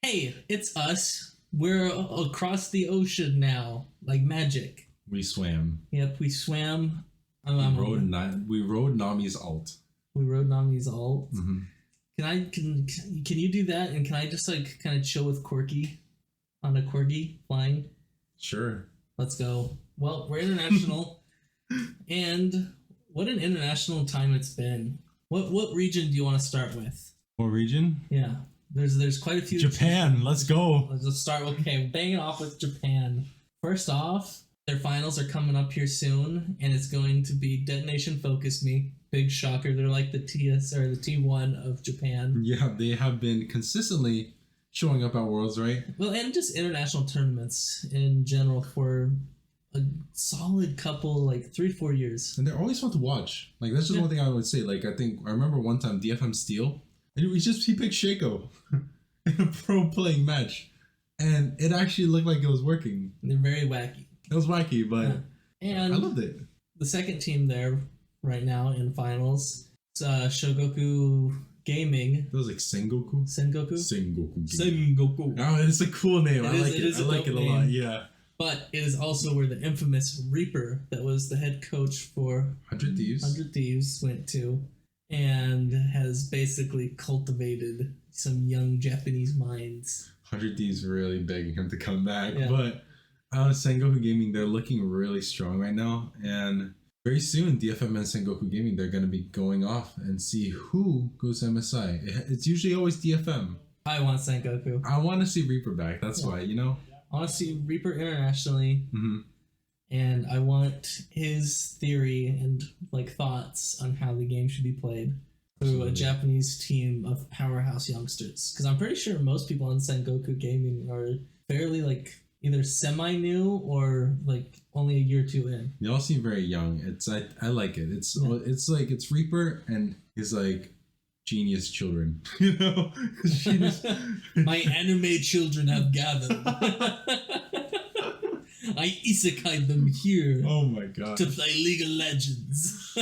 hey, it's us. We're across the ocean now, like magic. We swam. Yep, we swam. We rode Nami's alt. We rode Nami's alt. Mm-hmm. Can you do that? And can I just like kind of chill with Corky on a Corgi flying? Sure. Let's go. Well, we're international, and what an international time it's been. What region do you want to start with? What region? Yeah, there's quite a few. Japan. Let's go. Let's just start. Okay, bang it off with Japan. First off, their finals are coming up here soon, and it's going to be Detonation Focus Me. Big shocker. They're like the TS or the T1 of Japan. Yeah, they have been consistently showing up at Worlds, right? Well, and just international tournaments in general for a solid couple, like 3-4 years. And they're always fun to watch. Like, that's just one thing I would say. Like, I remember one time DFM Steel, and he picked Shaco in a pro playing match. And it actually looked like it was working. They're very wacky. It was wacky, but and I loved it. The second team there right now in finals, Shogoku Gaming. It was like Sengoku? Sengoku? Sengoku. Oh, it's a cool name. I like it. I like it a lot, yeah. But it is also where the infamous Reaper, that was the head coach for 100 Thieves, went to, and has basically cultivated some young Japanese minds. 100 Thieves really begging him to come back. Yeah. But Sengoku Gaming, they're looking really strong right now. And very soon, DFM and Sengoku Gaming, they're going to be going off and see who goes to MSI. It's usually always DFM. I want Sengoku. I want to see Reaper back. That's why, you know? I want to see Reaper internationally. Mm-hmm. And I want his theory and like thoughts on how the game should be played through a Japanese team of powerhouse youngsters. Because I'm pretty sure most people on Sengoku Gaming are fairly like either semi-new or like only a year or two in. They all seem very young. I like it. It's Reaper and his like genius children. You know? My anime children have gathered. I isekai them here. Oh my god. To play League of Legends.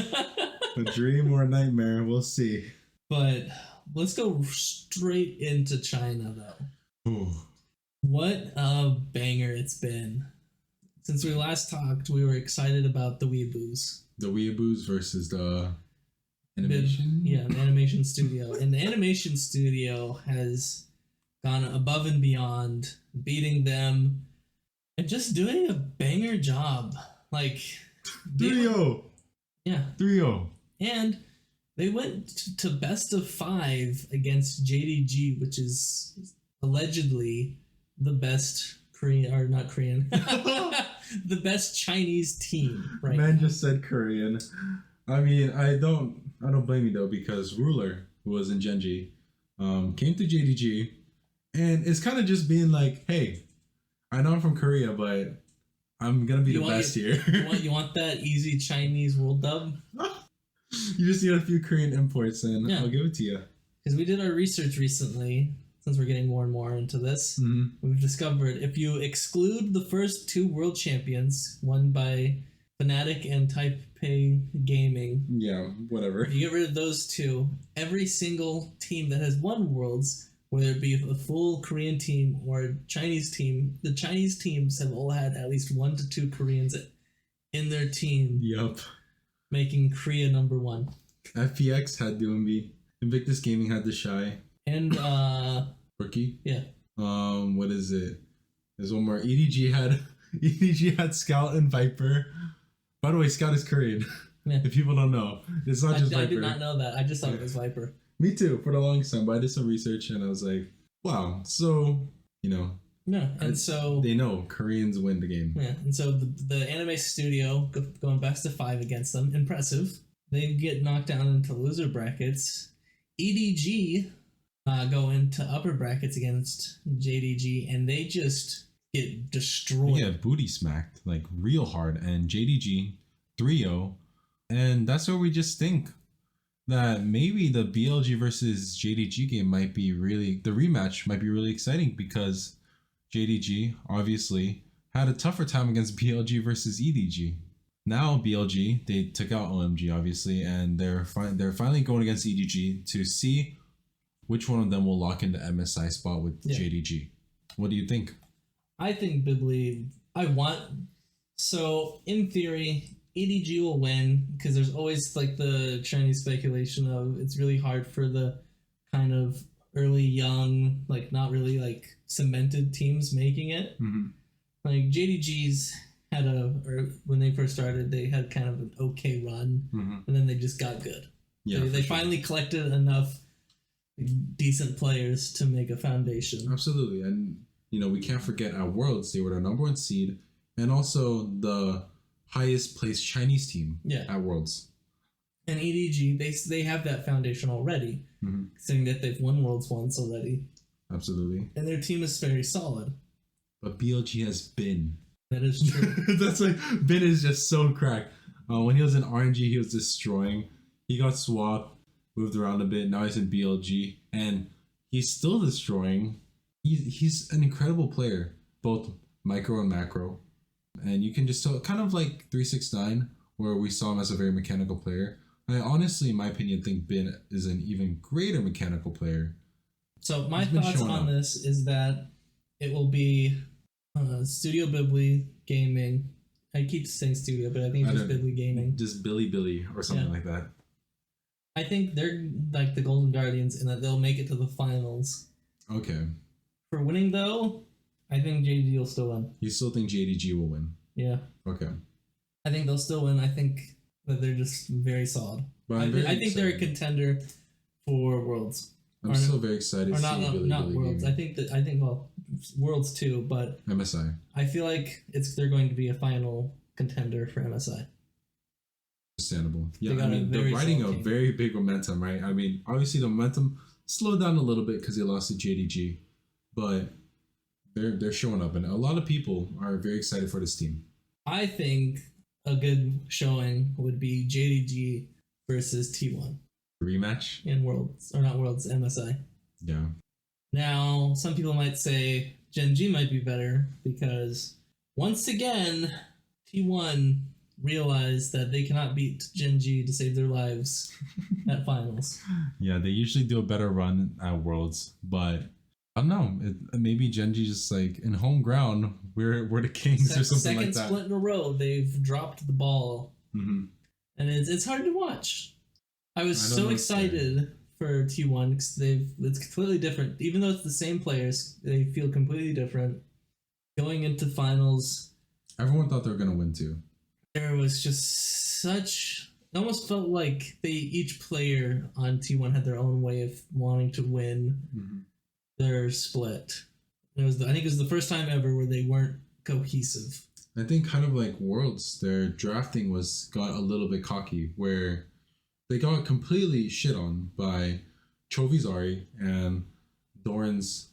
A dream or a nightmare, we'll see. But let's go straight into China though. Ooh. What a banger it's been. Since we last talked, we were excited about the Weeaboos. The Weeaboos versus the animation? The animation studio. And the animation studio has gone above and beyond, beating them and just doing a banger job. Like 3-0. Yeah. 3-0. And they went to best of 5 against JDG, which is allegedly the best Korean, or not Korean, the best Chinese team. Right? Man just said Korean. I mean, I don't blame you though, because Ruler, who was in GenG, came to JDG, and it's kind of just being like, hey, I know I'm from Korea, but I'm gonna be the best here. you want that easy Chinese world dub? You just need a few Korean imports, and I'll give it to you. Because we did our research recently, since we're getting more and more into this. Mm-hmm. We've discovered if you exclude the first 2 world champions, won by Fnatic and Taipei Gaming. Yeah, whatever. If you get rid of those 2, every single team that has won Worlds, whether it be a full Korean team or a Chinese team, the Chinese teams have all had at least 1 to 2 Koreans in their team. Yup. Making Korea number 1. FPX had Doombi. Invictus Gaming had the Shy. And, Rookie? Yeah. What is it? There's one more. EDG had Scout and Viper. By the way, Scout is Korean. Yeah. If people don't know. It's not just Viper. I did not know that. I just thought it was Viper. Me too, for the longest time. But I did some research and I was like, wow. So, you know. Yeah, and so... They know Koreans win the game. Yeah, and so the anime studio going best of 5 against them. Impressive. They get knocked down into loser brackets. EDG go into upper brackets against JDG, and they just get destroyed. Yeah, booty smacked, like real hard. And JDG 3-0. And that's where we just think that maybe the BLG versus JDG game might be really... The rematch might be really exciting because... JDG, obviously, had a tougher time against BLG versus EDG. Now, BLG, they took out OMG, obviously, and they're finally going against EDG to see which one of them will lock in the MSI spot with JDG? What do you think? I think Bibli. So in theory, EDG will win because there's always like the Chinese speculation of it's really hard for the kind of early young, like not really like cemented teams making it. Mm-hmm. Like JDG's or when they first started, they had kind of an okay run, and then they just got good. Yeah, they finally collected enough decent players to make a foundation. Absolutely, and we can't forget at Worlds they were the number 1 seed, and also the highest placed Chinese team at Worlds. And EDG, they have that foundation already, saying that they've won Worlds once already. Absolutely, and their team is very solid. But BLG has been. That is true. That's like Ben is just so cracked. When he was in RNG, he was destroying. He got swapped, moved around a bit. Now he's in BLG, and he's still destroying. He's an incredible player, both micro and macro. And you can just tell, kind of like 369, where we saw him as a very mechanical player. I honestly, in my opinion, think Ben is an even greater mechanical player. So my thoughts on this is that it will be Studio Bibli Gaming. I keep saying Studio, but I think it's just Bibli Gaming. Just Billy or something like that. I think they're like the Golden Guardians in that they'll make it to the finals. Okay. For winning, though, I think JDG will still win. You still think JDG will win? Yeah. Okay. I think they'll still win. I think that they're just very solid. But I think they're a contender for Worlds. I'm still very excited to see Billy Worlds. Gaming. I think Worlds too, but MSI. I feel like they're going to be a final contender for MSI. Understandable. Yeah, I mean they're riding a very big momentum, right? I mean, obviously the momentum slowed down a little bit because they lost to JDG, but they're showing up, and a lot of people are very excited for this team. I think a good showing would be JDG versus T1. Rematch? In Worlds. Or not Worlds, MSI. Yeah. Now, some people might say GenG might be better because, once again, T1 realized that they cannot beat GenG to save their lives at finals. Yeah, they usually do a better run at Worlds, but I don't know. Maybe GenG just like in home ground, we're the kings or something like that. Second split in a row, they've dropped the ball. Mm-hmm. And it's hard to watch. I was so excited for T1 because it's completely different. Even though it's the same players, they feel completely different. Going into finals, everyone thought they were going to win too. There was just such... It almost felt like each player on T1 had their own way of wanting to win their split. I think it was the first time ever where they weren't cohesive. I think kind of like Worlds, their drafting got a little bit cocky, where they got completely shit on by Chovizari and Doran's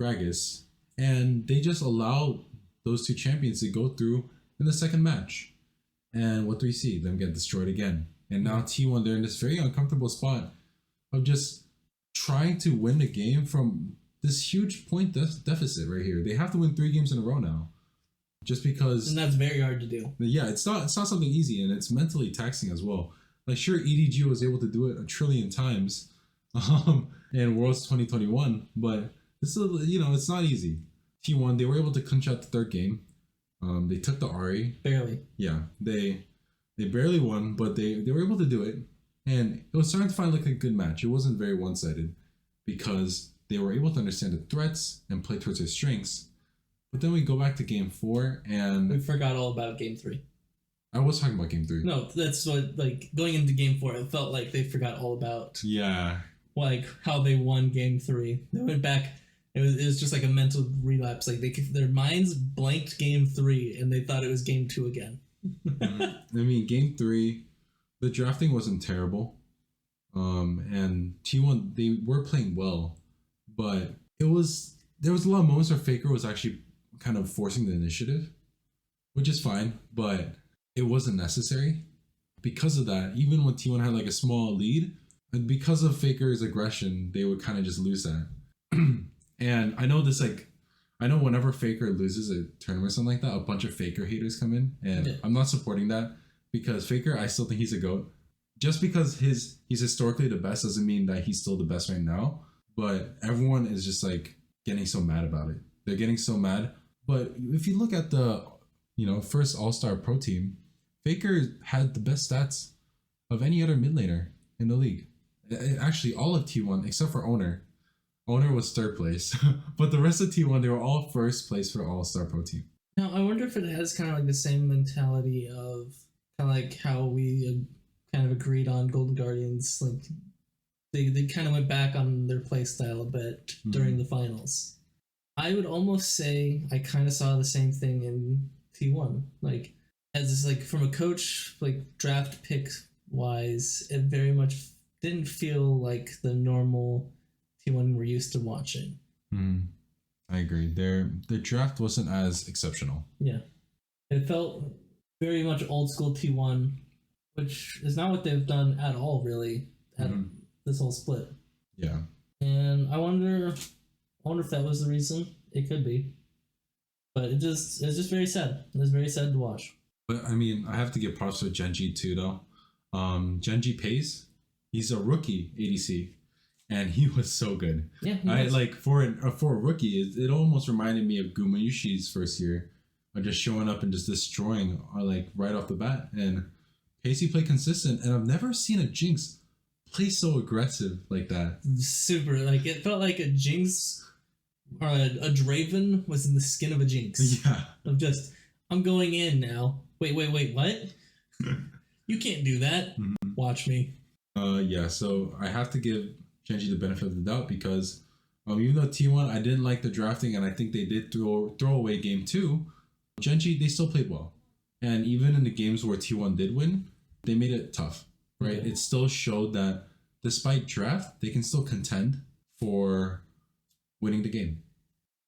Gragas, and they just allowed those two champions to go through in the second match. And what do we see? Them get destroyed again. And now T1, they're in this very uncomfortable spot of just trying to win the game from this huge point deficit right here. They have to win 3 games in a row now. Just because... And that's very hard to do. Yeah, it's not something easy, and it's mentally taxing as well. Like, sure, EDG was able to do it 1 trillion times in Worlds 2021, but this is, it's not easy. T1, they were able to clinch out the 3rd game. They took the Ari. Barely. Yeah, they barely won, but they were able to do it. And it was starting to find like a good match. It wasn't very one-sided because they were able to understand the threats and play towards their strengths. But then we go back to game 4 and... We forgot all about game 3. I was talking about game 3. No, that's what, going into game 4, it felt like they forgot all about... Yeah. How they won game 3. They went back... It was just like a mental relapse. Their minds blanked game 3 and they thought it was game 2 again. I mean, game 3, the drafting wasn't terrible. And T1, they were playing well, but there was a lot of moments where Faker was actually kind of forcing the initiative, which is fine, but it wasn't necessary. Because of that, even when T1 had a small lead, and because of Faker's aggression, they would kind of just lose that. And I know whenever Faker loses a tournament or something like that, a bunch of Faker haters come in, and I'm not supporting that because Faker, I still think he's a GOAT. Just because he's historically the best doesn't mean that he's still the best right now. but everyone is just like getting so mad about it. They're getting so mad. But if you look at the, first All-Star Pro team, Faker had the best stats of any other mid laner in the league. Actually, all of T1 except for Owner. Owner was third place, but the rest of T1, they were all first place for the All-Star Pro team. Now, I wonder if it has kind of like the same mentality of kind of like how we kind of agreed on Golden Guardians. Like they kind of went back on their play style a bit during the finals. I would almost say I kind of saw the same thing in T1. Like, as like from a coach, like draft pick wise, it very much didn't feel like the normal T1 we're used to watching. I agree. Their draft wasn't as exceptional. Yeah. It felt very much old school T1, which is not what they've done at all, really, at this whole split. Yeah. And I wonder if that was the reason. It could be. But it's just very sad. It was very sad to watch. But I mean, I have to give props to GenG too, though. GenG pays. He's a rookie ADC, and he was so good. Yeah, for a rookie, it almost reminded me of Gumayushi's first year, just showing up and just destroying, right off the bat. And Pacey played consistent, and I've never seen a Jinx play so aggressive like that. Super, it felt like a Jinx or a Draven was in the skin of a Jinx. Yeah. Of just, I'm going in now. Wait, what? You can't do that. Watch me. Yeah, so I have to give GenG the benefit of the doubt because even though T1, I didn't like the drafting and I think they did throw away game 2, GenG, they still played well. And even in the games where T1 did win, they made it tough, right? It still showed that despite draft, they can still contend for winning the game.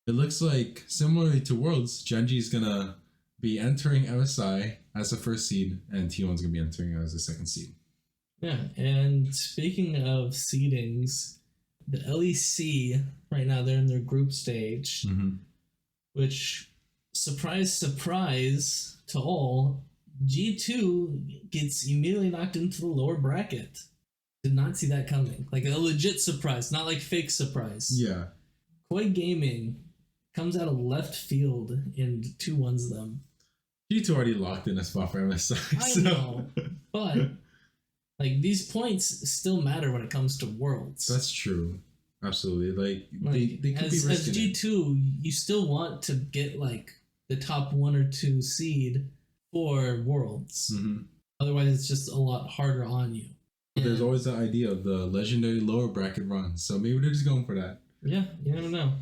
It looks like, similarly to Worlds, GenG is going to be entering MSI as the first seed and T1 is going to be entering as the second seed. Yeah, and speaking of seedings, the LEC, right now, they're in their group stage, which, surprise to all, G2 gets immediately knocked into the lower bracket. Did not see that coming. Like a legit surprise, not like fake surprise. Yeah. Koi Gaming comes out of left field and 2-1s them. G2 already locked in a spot for MSI. I know, but these points still matter when it comes to Worlds. That's true. Absolutely. They could be risking as G2, you still want to get the top 1 or 2 seed for Worlds. Otherwise, it's just a lot harder on you. But there's always the idea of the legendary lower bracket run, so maybe they're just going for that. Yeah, you never know.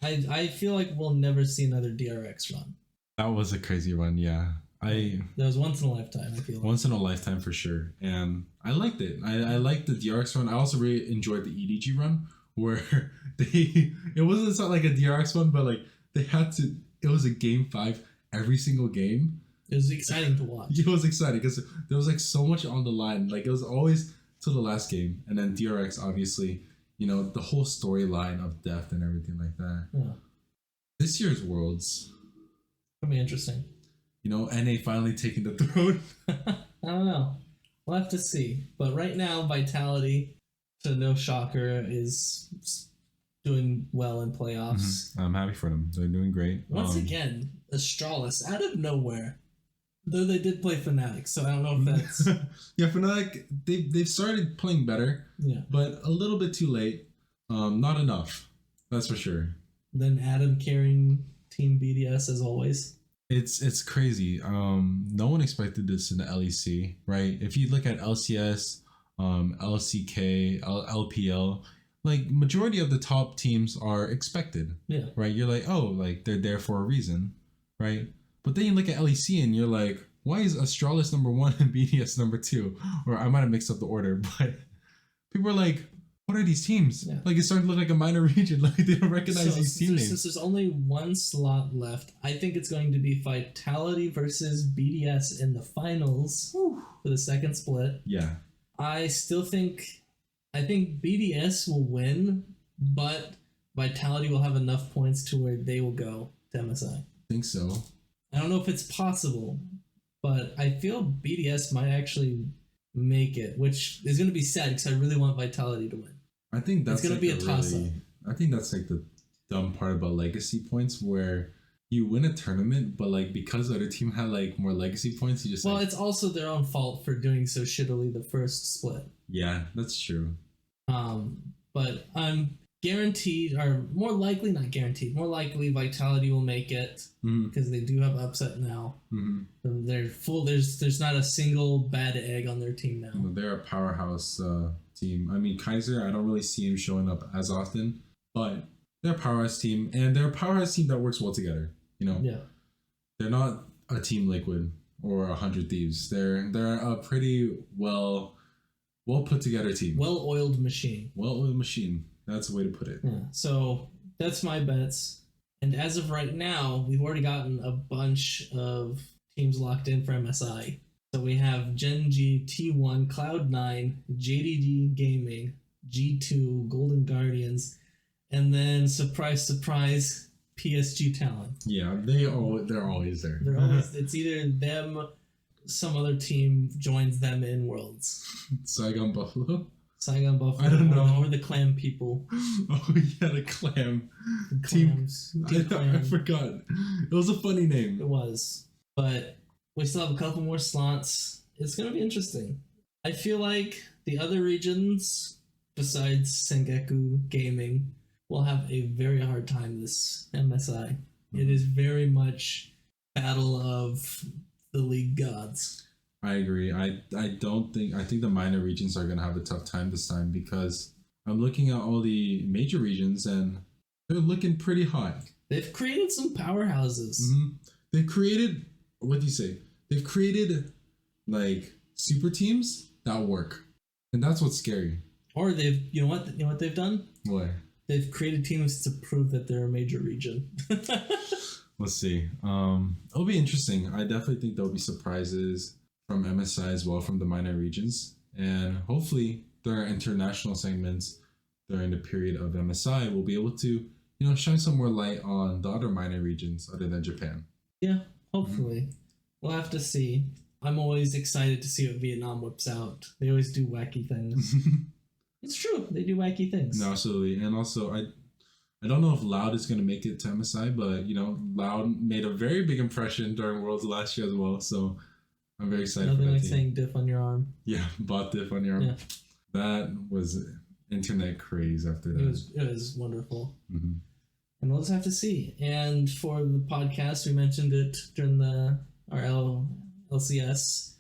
I feel like we'll never see another DRX run. That was a crazy run, yeah. That was once in a lifetime, I feel like. Once in a lifetime for sure. And I liked it. I liked the DRX run. I also really enjoyed the EDG run where it wasn't like a DRX one, but they had to, it was a game 5 every single game. It was exciting to watch. It was exciting because there was so much on the line. It was always to the last game. And then DRX, obviously, the whole storyline of death and everything like that. Yeah. This year's Worlds. It'll be interesting. NA finally taking the throne. I don't know. We'll have to see. But right now, Vitality, to no shocker, is doing well in playoffs. I'm happy for them. They're doing great. Once again, Astralis, out of nowhere. Though they did play Fnatic, so I don't know if that's... Yeah, Fnatic, they've started playing better. Yeah. But a little bit too late. Not enough. That's for sure. Then Adam carrying Team BDS as always. It's crazy. No one expected this in the LEC, right? If you look at LCS, LCK, LPL, majority of the top teams are expected. Yeah. Right? You're they're there for a reason, right? But then you look at LEC and you're like, why is Astralis number 1 and BDS number 2? Or I might have mixed up the order, but people are like, what are these teams? Yeah. It's starting to look like a minor region. They don't recognize these team names. Since there's only 1 slot left, I think it's going to be Vitality versus BDS in the finals for the second split. Yeah. I think BDS will win, but Vitality will have enough points to where they will go to MSI. I think so. I don't know if it's possible, but I feel BDS might actually make it, which is going to be sad because I really want Vitality to win. I think that's it's gonna be a toss-up. I think that's like the dumb part about legacy points, where you win a tournament, but like because the other team had like more legacy points, you just well, it's also their own fault for doing so shittily the first split. Yeah, that's true. But I'm guaranteed, or more likely not guaranteed, more likely Vitality will make it because they do have upset now. They're full. There's not a single bad egg on their team now. They're a powerhouse team. I mean, Kaiser, I don't really see him showing up as often, but they're a powerhouse team, and they're a powerhouse team that works well together. Yeah. They're not a Team Liquid or 100 Thieves. They're a pretty well put together team. Well-oiled machine. Well-oiled machine. That's the way to put it. Yeah. So that's my bets. And as of right now, we've already gotten a bunch of teams locked in for MSI. So we have GenG, T1, Cloud9, JDG Gaming, G2, Golden Guardians, and then surprise, surprise, PSG Talent. Yeah, they're always there. They're always. It's either them, some other team joins them in Worlds. Saigon Buffalo. Saigon Buffalo. I don't know. Or the Clam people. Oh yeah, the Clam. The Clams. I forgot. It was a funny name. It was, but we still have a couple more slots. It's gonna be interesting. I feel like the other regions, besides Sengeku Gaming, will have a very hard time this MSI. It is very much battle of the league gods. I agree. I think the minor regions are gonna have a tough time this time, because I'm looking at all the major regions and they're looking pretty hot. They've created some powerhouses. They've created, what do you say? They've created like super teams that work, and that's what's scary. Or they've, you know what they've done? What? They've created teams to prove that they're a major region. Let's see. It'll be interesting. I definitely think there'll be surprises from MSI as well, from the minor regions, and hopefully there are international segments during the period of MSI. We'll be able to, shine some more light on the other minor regions other than Japan. Yeah, hopefully. We'll have to see. I'm always excited to see what Vietnam whips out. They always do wacky things. It's true. They do wacky things. No, absolutely. And also, I don't know if Loud is going to make it to MSI, but, Loud made a very big impression during Worlds last year as well. So I'm very excited Nothing for that like team. saying diff on your arm. Yeah, bot diff on your arm. Yeah. That was internet craze after that. It was wonderful. And we'll just have to see. And for the podcast, we mentioned it during our LCS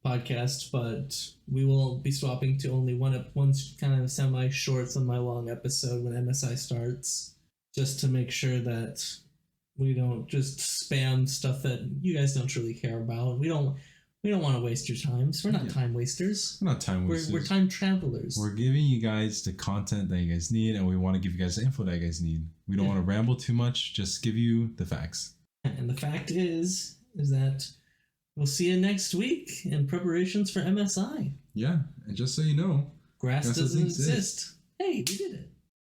podcast, but we will be swapping to only one kind of semi-short, semi-long episode when MSI starts, just to make sure that we don't just spam stuff that you guys don't truly care about. We don't want to waste your time. So we're not time wasters. We're not time wasters. We're time travelers. We're giving you guys the content that you guys need, and we want to give you guys the info that you guys need. We don't want to ramble too much. Just give you the facts. And the fact is that we'll see you next week in preparations for MSI. Yeah, and just so you know, grass doesn't exist. Hey, we did it.